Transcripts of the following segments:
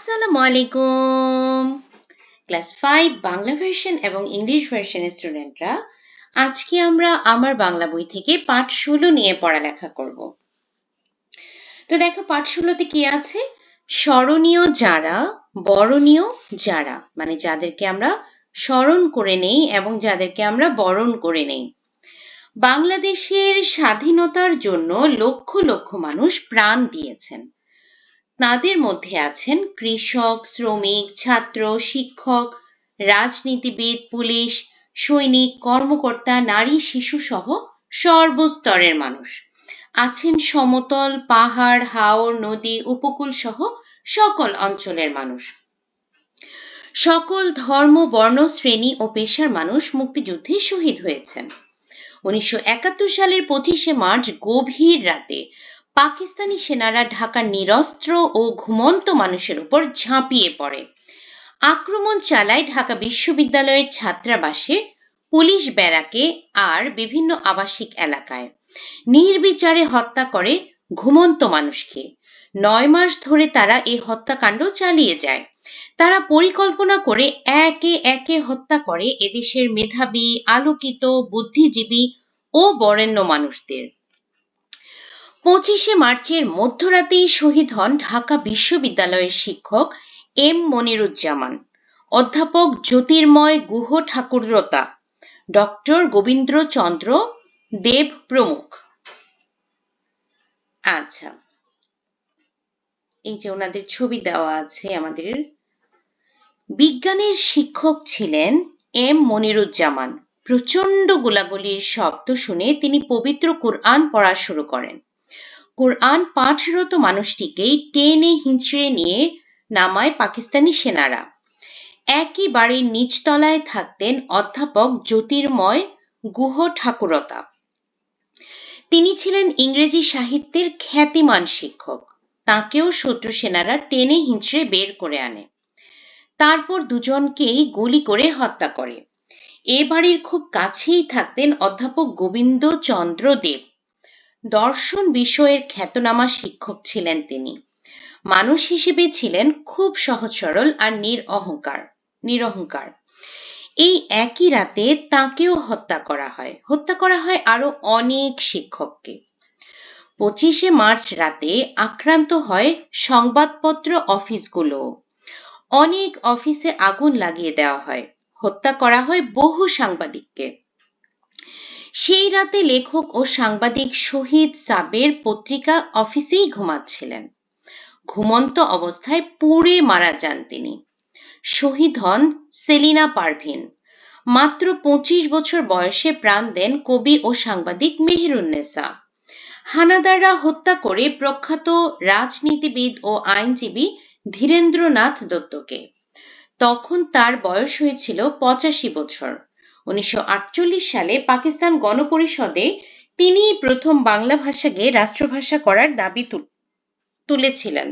আসসালামু আলাইকুম। Class 5 Bangla version এবং ইংলিশ ভার্সনের স্টুডেন্টরা, আজকে আমরা আমার বাংলা বই থেকে পাঠ 16 নিয়ে পড়ালেখা করব। তো দেখো, পাঠ 16তে কি আছে? স্মরণীয় যারা, বরণীয় যারা, মানে যাদেরকে আমরা স্মরণ করে নেই এবং যাদেরকে আমরা বরণ করে নেই। বাংলাদেশের স্বাধীনতার জন্য লক্ষ লক্ষ মানুষ প্রাণ দিয়েছেন। তাদের মধ্যে আছেন কৃষক, শ্রমিক, ছাত্র, শিক্ষক, রাজনীতিবিদ, পুলিশ, সৈনিক, কর্মকর্তা, নারী, শিশু সহ সর্বস্তরের মানুষ। আছেন সমতল, পাহাড়, হাওর, নদী, উপকূল সহ সকল অঞ্চলের মানুষ। সকল ধর্ম, বর্ণ, শ্রেণী ও পেশার মানুষ মুক্তিযুদ্ধে শহীদ হয়েছেন। 1971 সালের 25শে মার্চ গভীর রাতে পাকিস্তানি সেনারা ঢাকার নিরস্ত্র ও ঘুমন্ত মানুষের উপর ঝাঁপিয়ে পড়ে। আক্রমণ চালায় ঢাকা বিশ্ববিদ্যালয়ের ছাত্রাবাসে, পুলিশ ব্যারাকে আর বিভিন্ন আবাসিক এলাকায়। নির্বিচারে হত্যা করে ঘুমন্ত মানুষকে। 9 মাস ধরে তারা এই হত্যাকাণ্ড চালিয়ে যায়। তারা পরিকল্পনা করে একে একে হত্যা করে এদেশের মেধাবী, আলোকিত, বুদ্ধিজীবী ও বরেণ্য মানুষদের। 25শে মার্চের মধ্যরাতেই শহীদ হন ঢাকা বিশ্ববিদ্যালয়ের শিক্ষক এম মনিরুজ্জামান, অধ্যাপক জ্যোতির্ময় গুহ ঠাকুরতা, ডক্টর গোবিন্দ্রচন্দ্র দেব প্রমুখ। আচ্ছা, এই যে ওনাদের ছবি দেওয়া আছে। আমাদের বিজ্ঞানের শিক্ষক ছিলেন এম মনিরুজ্জামান। প্রচণ্ড গোলাগুলির শব্দ শুনে তিনি পবিত্র কুরআন পড়া শুরু করেন। কুরআন পাঠরত মানুষটিকেই টেনে হিঁচড়ে নিয়ে নামায় পাকিস্তানি সেনারা। একই বাড়ির নিচতলায় থাকতেন অধ্যাপক জ্যোতির্ময় গুহ ঠাকুরতা। তিনি ছিলেন ইংরেজি সাহিত্যের খ্যাতিমান শিক্ষক। তাকেও শত্রু সেনারা টেনে হিঁচড়ে বের করে আনে। তারপর দুজনকেই গুলি করে হত্যা করে। এ বাড়ির খুব কাছেই থাকতেন অধ্যাপক গোবিন্দচন্দ্র দেব। দর্শন বিষয়ের খ্যাতনামা শিক্ষক ছিলেন তিনি। মানুষ হিসেবে ছিলেন খুব সহজ সরল আর নিরহংকার। এই একই রাতে তাকেও হত্যা করা হয় আরো অনেক শিক্ষককে। 25শে মার্চ রাতে আক্রান্ত হয় সংবাদপত্র অফিসগুলো। অনেক অফিসে আগুন লাগিয়ে দেওয়া হয়। হত্যা করা হয় বহু সাংবাদিককে। সেই রাতে লেখক ও সাংবাদিক শহীদ সাবের পত্রিকা অফিসেই ঘুমাচ্ছিলেন। ঘুমন্ত অবস্থায় পুড়ে মারা যান তিনি। শহীদ হন সেলিনা পারভিন। মাত্র 25 বছর বয়সে প্রাণ দেন কবি ও সাংবাদিক মেহেরুন্নেসা। হানাদাররা হত্যা করে প্রখ্যাত রাজনীতিবিদ ও আইনজীবী ধীরেন্দ্রনাথ দত্তকে। তখন তার বয়স হয়েছিল 85 বছর। 1948 সালে পাকিস্তান গণপরিষদে তিনি প্রথম বাংলা ভাষাকে রাষ্ট্রভাষা করার দাবি তুলেছিলেন।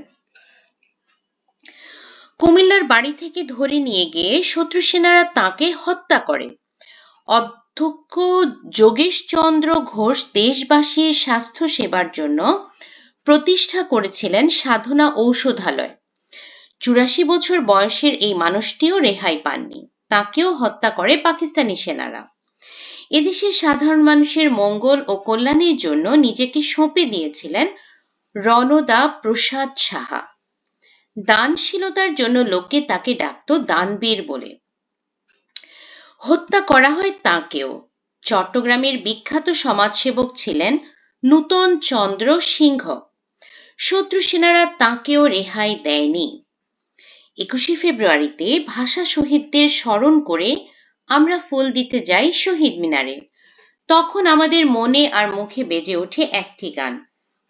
কুমিল্লার বাড়ি থেকে ধরে নিয়ে গিয়ে শত্রু সেনারা তাকে হত্যা করে। অধ্যক্ষ যোগেশচন্দ্র ঘোষ দেশবাসীর স্বাস্থ্য সেবার জন্য প্রতিষ্ঠা করেছিলেন সাধনা ঔষধালয়। 84 বছর বয়সের এই মানুষটিও রেহাই পাননি। তাকেও হত্যা করে পাকিস্তানি সেনারা। এদেশের সাধারণ মানুষের মঙ্গল ও কল্যাণের জন্য নিজেকে সঁপে দিয়েছিলেন রণদা প্রসাদ সাহা। দানশীলতার জন্য লোকে তাকে ডাকত দানবীর বলে। হত্যা করা হয় তাকেও। চট্টগ্রামের বিখ্যাত সমাজসেবক ছিলেন নূতন চন্দ্র সিংহ। শত্রু সেনারা তাকেও রেহাই দেয়নি। 21শে ফেব্রুয়ারিতে ভাষা শহীদদের স্মরণ করে আমরা ফুল দিতে যাই শহীদ মিনারে। তখন আমাদের মনে আর মুখে বেজে ওঠে একটি গান,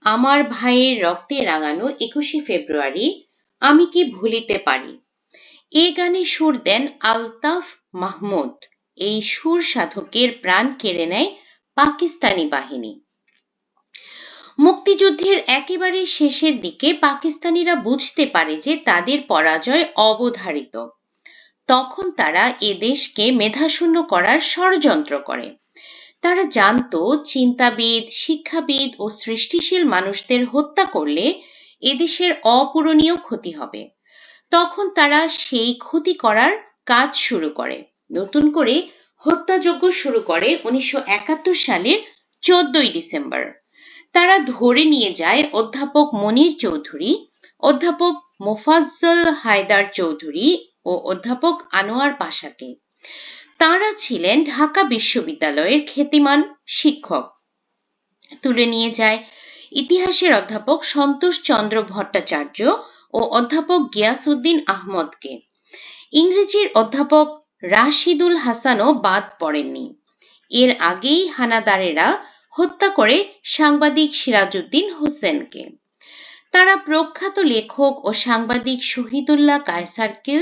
আমার ভাইয়ের রক্তে রাঙানো 21শে ফেব্রুয়ারি আমি কি ভুলিতে পারি। এ গানে সুর দেন আলতাফ মাহমুদ। এই সুর সাধকের প্রাণ কেড়ে নেয় পাকিস্তানি বাহিনী। মুক্তিযুদ্ধের একেবারে শেষের দিকে পাকিস্তানিরা বুঝতে পারে যে তাদের পরাজয় অবধারিত। তখন তারা এ দেশকে মেধাশূন্য করার ষড়যন্ত্র করে। তারা জানতো চিন্তাবিদ, শিক্ষাবিদ ও সৃষ্টিশীল মানুষদের হত্যা করলে এদেশের অপূরণীয় ক্ষতি হবে। তখন তারা সেই ক্ষতি করার কাজ শুরু করে, নতুন করে হত্যাযজ্ঞ শুরু করে 1971 সালের 14ই ডিসেম্বর। তারা ধরে নিয়ে যায় অধ্যাপক মনির চৌধুরী, অধ্যাপক মোফাজ্জল হায়দার চৌধুরী ও অধ্যাপক আনোয়ার পাশাকে। তারা ছিলেন ঢাকা বিশ্ববিদ্যালয়ের খ্যাতিমান শিক্ষক। তুলে নিয়ে যায় ইতিহাসের অধ্যাপক সন্তোষ চন্দ্র ভট্টাচার্য ও অধ্যাপক গিয়াসউদ্দিন আহমদকে। ইংরেজির অধ্যাপক রাশিদুল হাসানও বাদ পড়েননি। এর আগেই হানাদারেরা হত্যা করে সাংবাদিক সিরাজউদ্দিন হোসেনকে। তারা প্রখ্যাত লেখক ও সাংবাদিক শহীদুল্লাহ কায়সারকে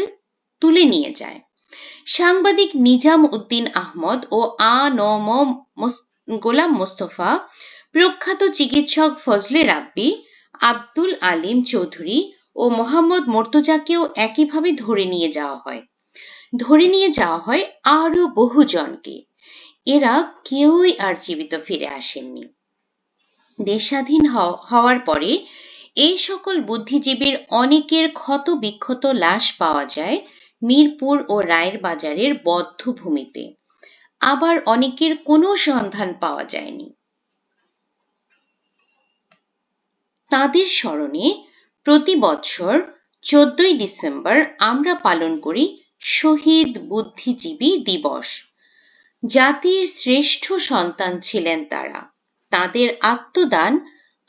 তুলে নিয়ে যায়। সাংবাদিক নিজাম উদ্দিন আহমদ ও আ.ন.ম. গোলাম মোস্তফা, প্রখ্যাত চিকিৎসক ফজলে রাব্বি, আব্দুল আলিম চৌধুরী ও মোহাম্মদ মর্তুজাকেও একইভাবে ধরে নিয়ে যাওয়া হয়। ধরে নিয়ে যাওয়া হয় আরও বহুজনকে। এরা কেউই আর জীবিত ফিরে আসেননি। দেশ স্বাধীন হওয়ার পরে এই সকল বুদ্ধিজীবীর অনেকের ক্ষত বিক্ষত লাশ পাওয়া যায় মিরপুর ও রায়ের বাজারের বধ্যভূমিতে। আবার অনেকের কোনো সন্ধান পাওয়া যায়নি। তাদের স্মরণে প্রতি বছর 14ই ডিসেম্বর আমরা পালন করি শহীদ বুদ্ধিজীবী দিবস। জাতির শ্রেষ্ঠ সন্তান ছিলেন তারা। তাদের আত্মদান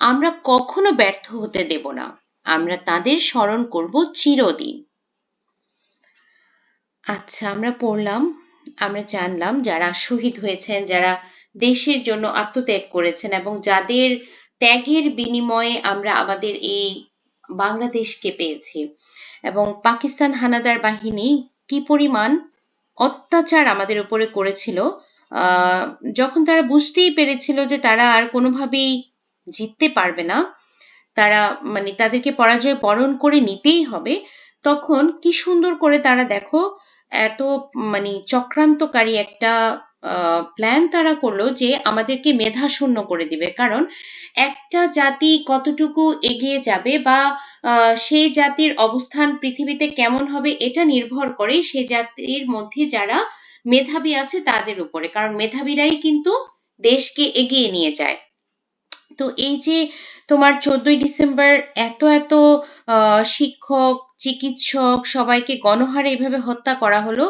আমরা কখনো ব্যর্থ হতে দেব না। আমরা তাদের স্মরণ করব চিরদিন। আচ্ছা, আমরা পড়লাম, আমরা জানলাম যারা শহীদ হয়েছেন, যারা দেশের জন্য আত্মত্যাগ করেছেন এবং যাদের ত্যাগের বিনিময়ে আমরা আমাদের এই বাংলাদেশকে পেয়েছি। এবং পাকিস্তান হানাদার বাহিনী কি পরিমাণ অত্যাচার আমাদের উপরে করেছিল, যখন তারা বুঝতেই পেরেছিল যে তারা আর কোনোভাবেই জিততে পারবে না, তারা মানে তাদেরকে পরাজয় বরণ করে নিতেই হবে, তখন কি সুন্দর করে তারা দেখো এত মানে চক্রান্তকারী একটা প্ল্যান তারা করলো যে আমাদেরকে মেধাশূন্য করে দিবে। কারণ একটা জাতি কতটুকু এগিয়ে যাবে বা সেই জাতির অবস্থান পৃথিবীতে কেমন হবে এটা নির্ভর করে সেই জাতির মধ্যে যারা মেধাবী আছে তাদের উপরে। কারণ মেধাবীরাই কিন্তু দেশকে এগিয়ে নিয়ে যায়। তো এই যে তোমার 14ই ডিসেম্বর এত এত শিক্ষক, চিকিৎসক সবাইকে গণহারে এভাবে হত্যা করা হলো,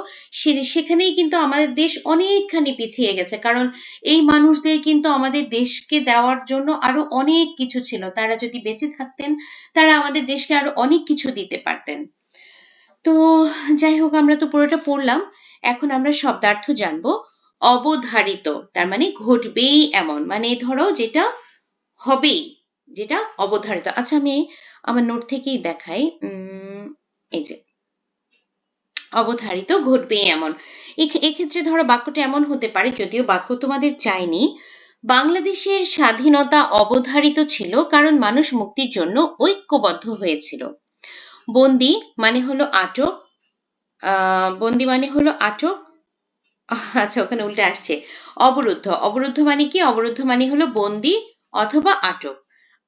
সেখানেই কিন্তু আমাদের দেশ অনেকখানি পিছিয়ে গেছে। কারণ এই মানুষদের কিন্তু আমাদের দেশকে দেওয়ার জন্য আরো অনেক কিছু ছিল। তারা যদি বেঁচে থাকতেন তারা আমাদের দেশকে আরো অনেক কিছু দিতে পারতেন। তো যাই হোক, আমরা তো পুরোটা পড়লাম, এখন আমরা শব্দার্থ জানবো। অবধারিত তার মানে ঘটবেই এমন, মানে ধরো যেটা হবেই, যেটা অবধারিত। আচ্ছা, আমি আমার নোট থেকেই দেখাই। এই যে অবধারিত ঘটবেই এমন, এক্ষেত্রে ধরো বাক্যটা এমন হতে পারে, যদিও বাক্য তোমাদের চাইনি। বাংলাদেশের স্বাধীনতা অবধারিত ছিল কারণ মানুষ মুক্তির জন্য ঐক্যবদ্ধ হয়েছিল। বন্দি মানে হলো আটক, বন্দি মানে হলো আটক। আচ্ছা, ওখানে উল্টে আসছে। অবরুদ্ধ, অবরুদ্ধ মানে কি? অবরুদ্ধ মানে হলো বন্দি অথবা আটক।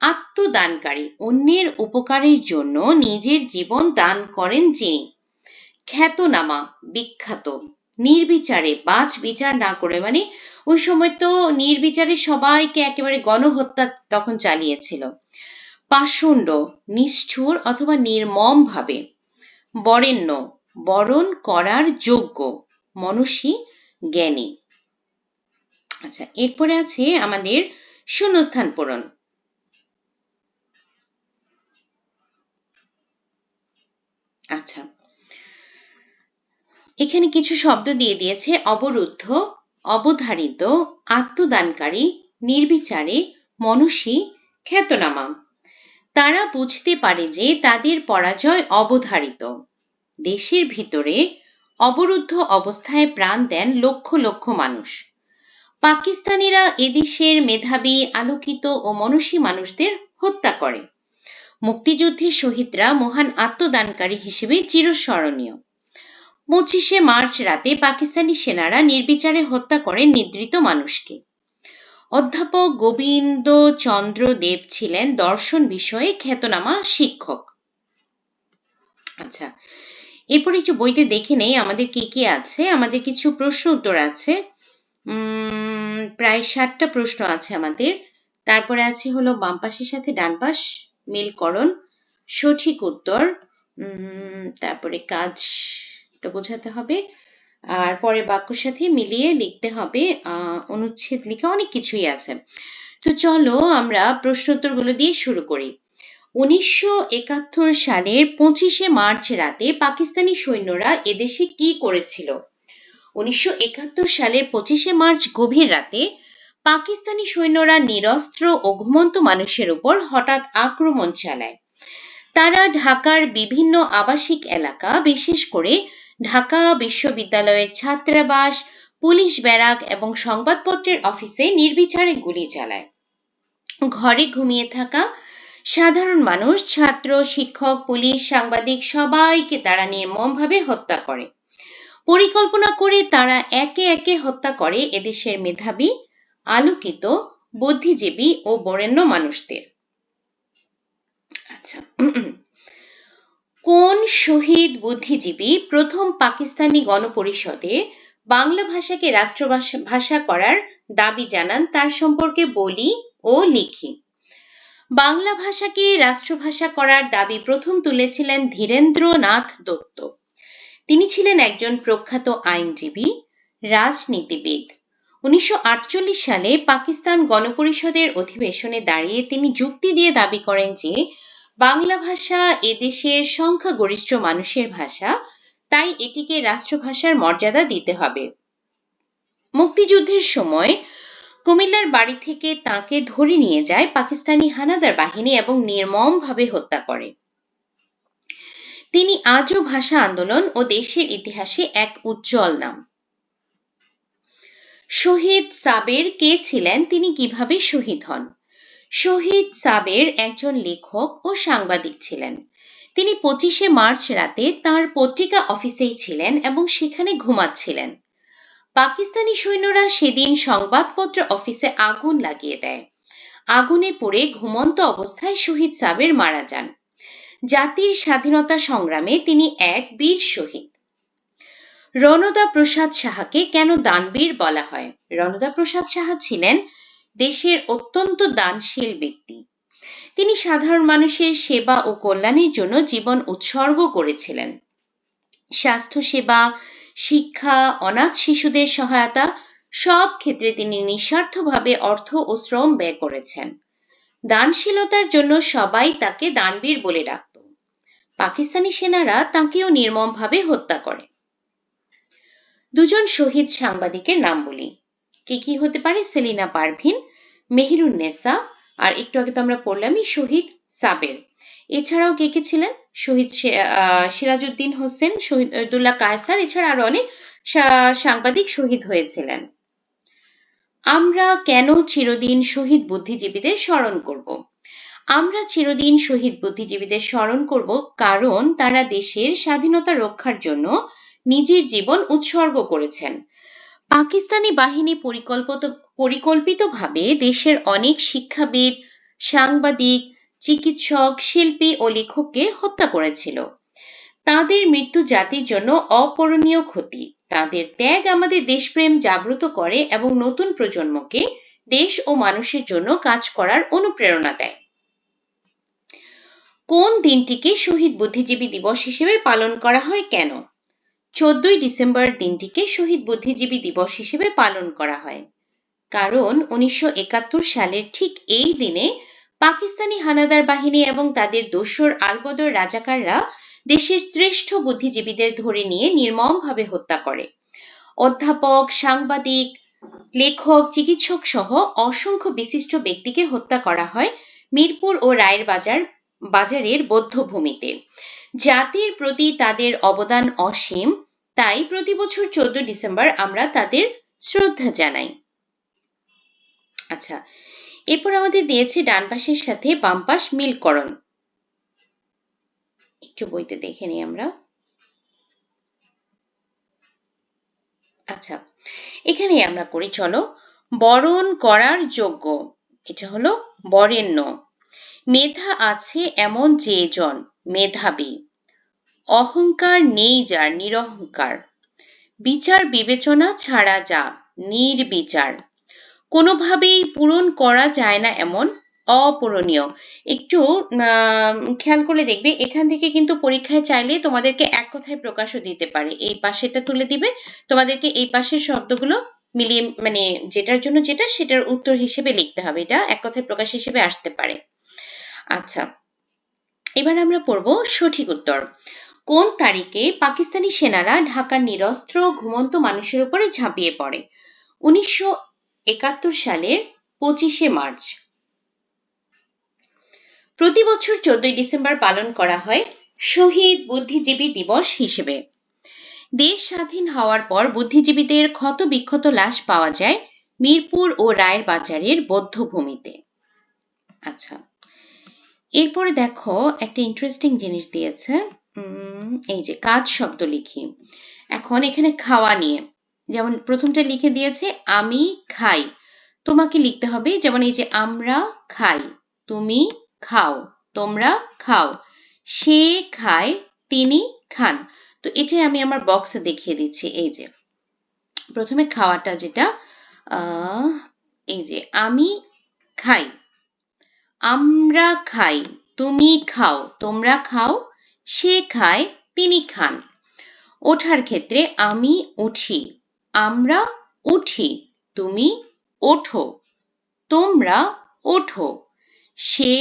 আত্মদানকারী, অন্যের উপকারের জন্য নিজের জীবন দান করেন যিনি। খ্যাতনামা, বিখ্যাত। নির্বিচারে, বাছ বিচার না করে, মানে ওই সময় তো নির্বিচারে সবাইকে একেবারে গণহত্যা তখন চালিয়েছিল। পাষণ্ড, নিষ্ঠুর অথবা নির্মম ভাবে। বরেণ্য, বরণ করার যোগ্য। মনস্বী, জ্ঞানী। আচ্ছা, এরপরে আছে আমাদের শূন্যস্থান পূরণ। আচ্ছা, এখানে কিছু শব্দ দিয়ে দিয়েছে: অবরুদ্ধ, অবধারিত, আত্মদানকারী, নির্বিচারে, মনস্বী, খ্যাতনামা। তারা বুঝতে পারে যে তাদের পরাজয় অবধারিত। দেশের ভিতরে অবরুদ্ধ অবস্থায় প্রাণ দেন লক্ষ লক্ষ মানুষ। পাকিস্তানিরা এদেশের মেধাবী, আলোকিত ও মনস্বী মানুষদের হত্যা করে। মুক্তিযুদ্ধের শহীদরা মহান আত্মদানকারী হিসেবে চিরস্মরণীয়। 25শে মার্চ রাতে পাকিস্তানি সেনারা নির্বিচারে হত্যা করে নিদ্রিত মানুষকে। অধ্যাপক গোবিন্দচন্দ্র দেব ছিলেন দর্শন বিষয়ে খ্যাতনামা শিক্ষক। আচ্ছা, এরপর একটু বইতে দেখে নেই আমাদের কি কি আছে। আমাদের কিছু প্রশ্ন উত্তর আছে, প্রায় 60টা প্রশ্ন আছে আমাদের। তারপরে আছে হলো বাম পাশের সাথে ডান পাশ মিলকরণ, সঠিক উত্তর, তারপরে কাজটা বোঝাতে হবে, আর পরে বাক্যর সাথে মিলিয়ে লিখতে হবে, অনুচ্ছেদ লিখা, অনেক কিছুই আছে। তো চলো আমরা প্রশ্ন উত্তরগুলো দিয়ে শুরু করি। 1971 সালের 25শে মার্চ রাতে পাকিস্তানি সৈন্যরা এদেশে কি করেছিল? 1971 সালের 25শে মার্চ গভীর রাতে পাকিস্তানি সৈন্যরা নিরস্ত্র ও ঘুমন্ত মানুষের উপর হঠাৎ আক্রমণ চালায়। তারা ঢাকার বিভিন্ন আবাসিক এলাকা, বিশেষ করে ঢাকা বিশ্ববিদ্যালয়ের ছাত্রাবাস, পুলিশ ব্যারাক এবং সংবাদপত্রের অফিসে নির্বিচারে গুলি চালায়। ঘরে ঘুমিয়ে থাকা সাধারণ মানুষ, ছাত্র, শিক্ষক, পুলিশ, সাংবাদিক সবাইকে তারা নির্মমভাবে হত্যা করে। পরিকল্পনা করে তারা একে একে হত্যা করে এদেশের মেধাবী, আলোকিত, বুদ্ধিজীবী ও বরেণ্য মানুষদের। আচ্ছা, কোন শহীদ বুদ্ধিজীবী প্রথম পাকিস্তানি গণপরিষদে বাংলা ভাষাকে রাষ্ট্রভাষা করার দাবি জানান তার সম্পর্কে বলি ও লিখি। বাংলা ভাষাকে রাষ্ট্রভাষা করার দাবি প্রথম তুলেছিলেন ধীরেন্দ্রনাথ দত্ত। তিনি ছিলেন একজন প্রখ্যাত আইনজীবী, রাজনীতিবিদ। 1948 সালে পাকিস্তান গণপরিষদের অধিবেশনে দাঁড়িয়ে তিনি যুক্তি দিয়ে দাবি করেন যে বাংলা ভাষা এদেশের সংখ্যাগরিষ্ঠ মানুষের ভাষা, তাই এটিকে রাষ্ট্রভাষার মর্যাদা দিতে হবে। মুক্তিযুদ্ধের সময় কুমিল্লার বাড়ি থেকে তাকে ধরে নিয়ে যায় পাকিস্তানি হানাদার বাহিনী এবং নির্মমভাবে হত্যা করে। তিনি আজও ভাষা আন্দোলন ও দেশের ইতিহাসে এক উজ্জ্বল নাম। শহীদ সাবের কে ছিলেন? তিনি কিভাবে শহীদ হন? শহীদ সাবের একজন লেখক ও সাংবাদিক ছিলেন। তিনি 25শে মার্চ রাতে তার পত্রিকা অফিসেই ছিলেন এবং সেখানে ঘুমাচ্ছিলেন। পাকিস্তানি সৈন্যরা সেদিন সংবাদপত্র অফিসে আগুন লাগিয়ে দেয়। আগুনে পড়ে ঘুমন্ত অবস্থায় শহীদ সাবের মারা যান। জাতির স্বাধীনতা সংগ্রামে তিনি এক বীর শহীদ। রণদা প্রসাদ সাহাকে কেন দানবীর বলা হয়? রণদা প্রসাদ সাহা ছিলেন দেশের অত্যন্ত দানশীল ব্যক্তি। তিনি সাধারণ মানুষের সেবা ও কল্যাণের জন্য জীবন উৎসর্গ করেছিলেন। স্বাস্থ্যসেবা, শিক্ষা, অনাথ শিশুদের সহায়তা, সব ক্ষেত্রে তিনি নিঃস্বার্থভাবে অর্থ ও শ্রম ব্যয় করেছেন। দানশীলতার জন্য সবাই তাকে দানবীর বলে ডাকত। পাকিস্তানি সেনারা তাকেও নির্মমভাবে হত্যা করে। দুজন শহীদ সাংবাদিকের নাম বলি। কি কি হতে পারে? সেলিনা পারভিন, মেহেরুন্নেসা, আর একটু আগে তো আমরা পড়লামই শহীদ সাবের। এছাড়াও কে কে ছিলেন? শহীদ সিরাজউদ্দিন হোসেন, শহীদুল্লাহ কায়সার, এছাড়া আরো অনেক সাংবাদিক শহীদ হয়েছিলেন। আমরা কেন চিরদিন শহীদ বুদ্ধিজীবীদের স্মরণ করব? আমরা চিরদিন শহীদ বুদ্ধিজীবীদের স্মরণ করব কারণ তারা দেশের স্বাধীনতা রক্ষার জন্য নিজের জীবন উৎসর্গ করেছেন। পাকিস্তানি বাহিনী পরিকল্পিতভাবে দেশের অনেক শিক্ষাবিদ, সাংবাদিক, চিকিৎসক, শিল্পী ও লেখককে হত্যা করেছিল। তাদের মৃত্যু জাতির জন্য অপূরণীয় ক্ষতি। তাদের ত্যাগ আমাদের দেশপ্রেম জাগ্রত করে এবং নতুন প্রজন্মকে দেশ ও মানুষের জন্য কাজ করার অনুপ্রেরণা দেয়। কোন দিনটিকে শহীদ বুদ্ধিজীবী দিবস হিসেবে পালন করা হয়? কেন? 14ই ডিসেম্বর দিনটিকে শহীদ বুদ্ধিজীবী দিবস হিসেবে পালন করা হয় কারণ 1971 সালের ঠিক এই দিনে পাকিস্তানি হানাদার বাহিনী এবং তাদের দোসর আলবদর রাজাকাররা দেশের শ্রেষ্ঠ বুদ্ধিজীবীদের ধরে নিয়ে নির্মমভাবে হত্যা করে। অধ্যাপক, সাংবাদিক, লেখক, চিকিৎসক সহ অসংখ্য বিশিষ্ট ব্যক্তিকে হত্যা করা হয় মিরপুর ও রায়ের বাজারের বধ্যভূমিতে। জাতির প্রতি তাদের অবদান অসীম, তাই প্রতি বছর 14 ডিসেম্বর আমরা তাদের শ্রদ্ধা জানাই। আচ্ছা, এরপর আমাদের দিয়েছে ডান পাশের সাথে বাম পাশ মিলকরণ। একটু বইতে দেখে নিই আমরা। আচ্ছা, এখানে আমরা করি, চলো। বরণ করার যোগ্য, এটা হলো বরেণ্য। মেধা আছে এমন যে জন মেধাবী। অহংকার নেই যার, নিরহংকার। বিচার বিবেচনা ছাড়া যা, নির্বিচার। কোনোভাবেই পূরণ করা যায় না এমন, অপূরণীয়। একটু খেয়াল করলে দেখবে এখান থেকে কিন্তু পরীক্ষায় চাইলে তোমাদেরকে এক কথায় প্রকাশও দিতে পারে। এই পাশেটা তুলে দিবে, তোমাদেরকে এই পাশের শব্দগুলো মিলিয়ে মানে যেটার জন্য যেটা সেটার উত্তর হিসেবে লিখতে হবে। এটা এক কথায় প্রকাশ হিসেবে আসতে পারে। আচ্ছা, এবার আমরা পড়ব সঠিক উত্তর। কোন তারিখে পাকিস্তানি সেনারা ঢাকার নিরস্ত্র ঘুমন্ত মানুষের উপরে ঝাঁপিয়ে পড়ে? 1971 সালের 25শে মার্চ। প্রতি বছর 14ই ডিসেম্বর পালন করা হয় শহীদ বুদ্ধিজীবী দিবস হিসেবে। দেশ স্বাধীন হওয়ার পর বুদ্ধিজীবীদের ক্ষত বিক্ষত লাশ পাওয়া যায় মিরপুর ও রায়ের বাজারের বধ্যভূমিতে। আচ্ছা, এরপরে দেখো একটা ইন্টারেস্টিং জিনিস দিয়েছে। এই যে কাজ শব্দ লিখি। এখন এখানে খাওয়া নিয়ে, যেমন প্রথমটা লিখে দিয়েছে আমি খাই, তোমাকে লিখতে হবে যেমন এই যে আমরা খাই, তুমি খাও, তোমরা খাও, সে খায়, তিনি খান। তো এটাই আমি আমার বক্সে দেখিয়ে দিচ্ছি। এই যে প্রথমে খাওয়াটা যেটা, এই যে আমি খাই, আমরা খাই, তুমি খাও, তোমরা খাও, সে খায়, তিনি খান। ওঠার ক্ষেত্রে আমি উঠি, আমরা উঠি, তুমি ওঠো, তোমরা ওঠো, সে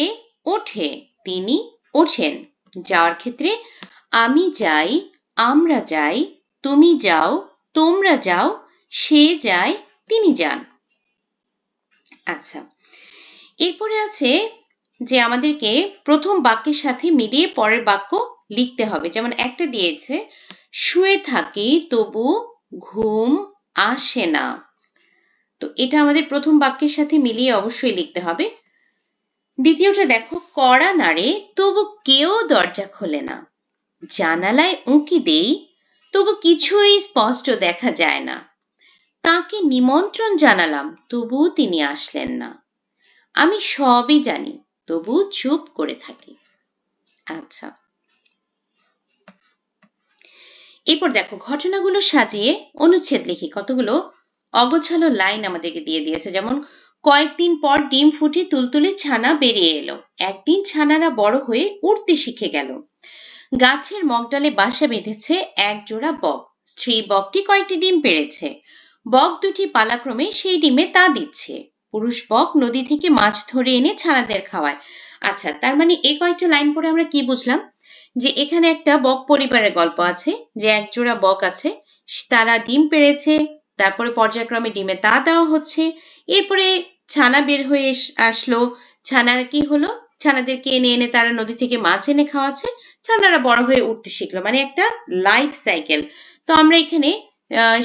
ওঠে, তিনি ওঠেন। যাওয়ার ক্ষেত্রে আমি যাই, আমরা যাই, তুমি যাও, তোমরা যাও, সে যায়, তিনি যান। আচ্ছা, এরপরে আছে যে আমাদেরকে প্রথম বাক্যের সাথে মিলিয়ে পরের বাক্য লিখতে হবে। যেমন একটা দিয়েছে শুয়ে থাকি তবু ঘুম আসে না। তো এটা আমাদের প্রথম বাক্যের সাথে মিলিয়ে অবশ্যই লিখতে হবে। দ্বিতীয়টা দেখো কড়া নাড়ে তবু কেউ দরজা খোলে না। জানালায় উঁকি দেই তবু কিছুই স্পষ্ট দেখা যায় না। তাকে নিমন্ত্রণ জানালাম তবু তিনি আসলেন না। আমি সবই জানি তবু চুপ করে থাকি। আচ্ছা, এরপর দেখো ঘটনাগুলো সাজিয়ে অনুচ্ছেদ লিখি। কতগুলো অগোছালো লাইন আমাদেরকে দিয়ে দিয়েছে। যেমন কয়েকদিন পর ডিম ফুটে তুলতুলে ছানা বেরিয়ে এলো। একদিন ছানারা বড় হয়ে উড়তে শিখে গেল। গাছের মগডালে বাসা বেঁধেছে এক জোড়া বক। স্ত্রী বকটি কয়েকটি ডিম পেড়েছে। বক দুটি পালাক্রমে সেই ডিমে তা দিচ্ছে। পুরুষ বক নদী থেকে মাছ ধরে এনে ছানাদের খাওয়ায়। আচ্ছা, তার মানে এই কয়েকটা লাইন পড়ে আমরা কি বুঝলাম? যে এখানে একটা বক পরিবারের গল্প আছে, যে এক জোড়া বক আছে, তারা ডিম পেড়েছে, তারপরে পর্যায়ক্রমে ডিমে তা দেওয়া হচ্ছে, এরপরে ছানা বের হয়ে আসলো, ছানার কি হলো, ছানাদেরকে এনে এনে তারা নদী থেকে মাছ এনে খাওয়াচ্ছে, ছানারা বড় হয়ে উঠতে শিখলো, মানে একটা লাইফ সাইকেল। তো আমরা এখানে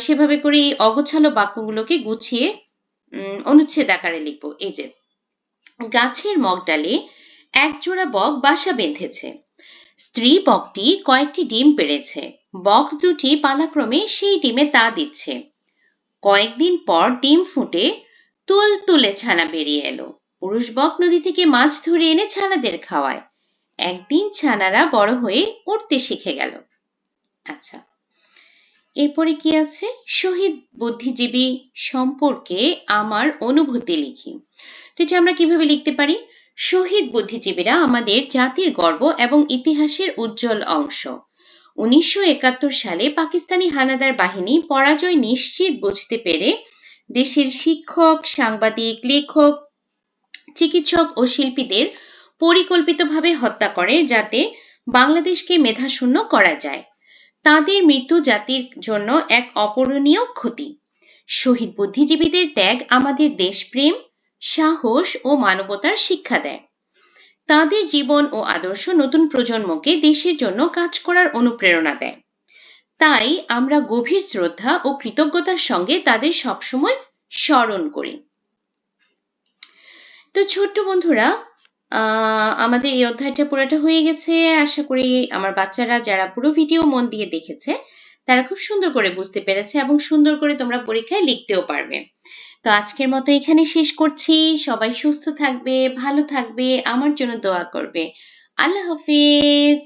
সেভাবে করে এই অগোছালো বাক্যগুলোকে গুছিয়ে অনুচ্ছেদ আকারে লিখবো। এই যে গাছের মগডালে এক জোড়া বক বাসা বেঁধেছে। স্ত্রী বকটি কয়েকটি ডিম পেড়েছে। বক দুটি পালাক্রমে সেই ডিমে তা দিচ্ছে। কয়েকদিন পর ডিম ফুটে তুলতুলে ছানা বেরিয়ে এলো। পুরুষ বক নদী থেকে মাছ ধরে এনে ছানাদের খাওয়ায়। একদিন ছানারা বড় হয়ে উড়তে শিখে গেল। আচ্ছা, এরপরে কি আছে? শহীদ বুদ্ধিজীবী সম্পর্কে আমার অনুভূতি লিখি। তো এটা আমরা কিভাবে লিখতে পারি? শহীদ বুদ্ধিজীবীরা আমাদের জাতির গর্ব এবং ইতিহাসের উজ্জ্বল অংশ। 1971 সালে পাকিস্তানি হানাদার বাহিনী পরাজয় নিশ্চিত বুঝতে পেরে দেশের শিক্ষক, সাংবাদিক, লেখক, চিকিৎসক ও শিল্পীদের পরিকল্পিতভাবে হত্যা করে যাতে বাংলাদেশকে মেধাশূন্য করা যায়। তাদের মৃত্যু জাতির জন্য এক অপূরণীয় ক্ষতি। শহীদ বুদ্ধিজীবীদের ত্যাগ আমাদের দেশপ্রেম, সাহস ও মানবতার শিক্ষা দেয়। তাদের জীবন ও আদর্শ নতুন প্রজন্মকে দেশের জন্য কাজ করার অনুপ্রেরণা দেয়। তাই আমরা গভীর শ্রদ্ধা ও কৃতজ্ঞতার সঙ্গে তাদের সবসময় স্মরণ করি। তো ছোট্ট বন্ধুরা, আমাদের এই অধ্যায়টা পুরোটা হয়ে গেছে। আশা করি আমার বাচ্চারা যারা পুরো ভিডিও মন দিয়ে দেখেছে তারা খুব সুন্দর করে বুঝতে পেরেছে এবং সুন্দর করে তোমরা পরীক্ষায় লিখতেও পারবে। তো আজকের মতো এখানে শেষ করছি। সবাই সুস্থ থাকবে, ভালো থাকবে, আমার জন্য দোয়া করবে। আল্লাহ হাফেজ।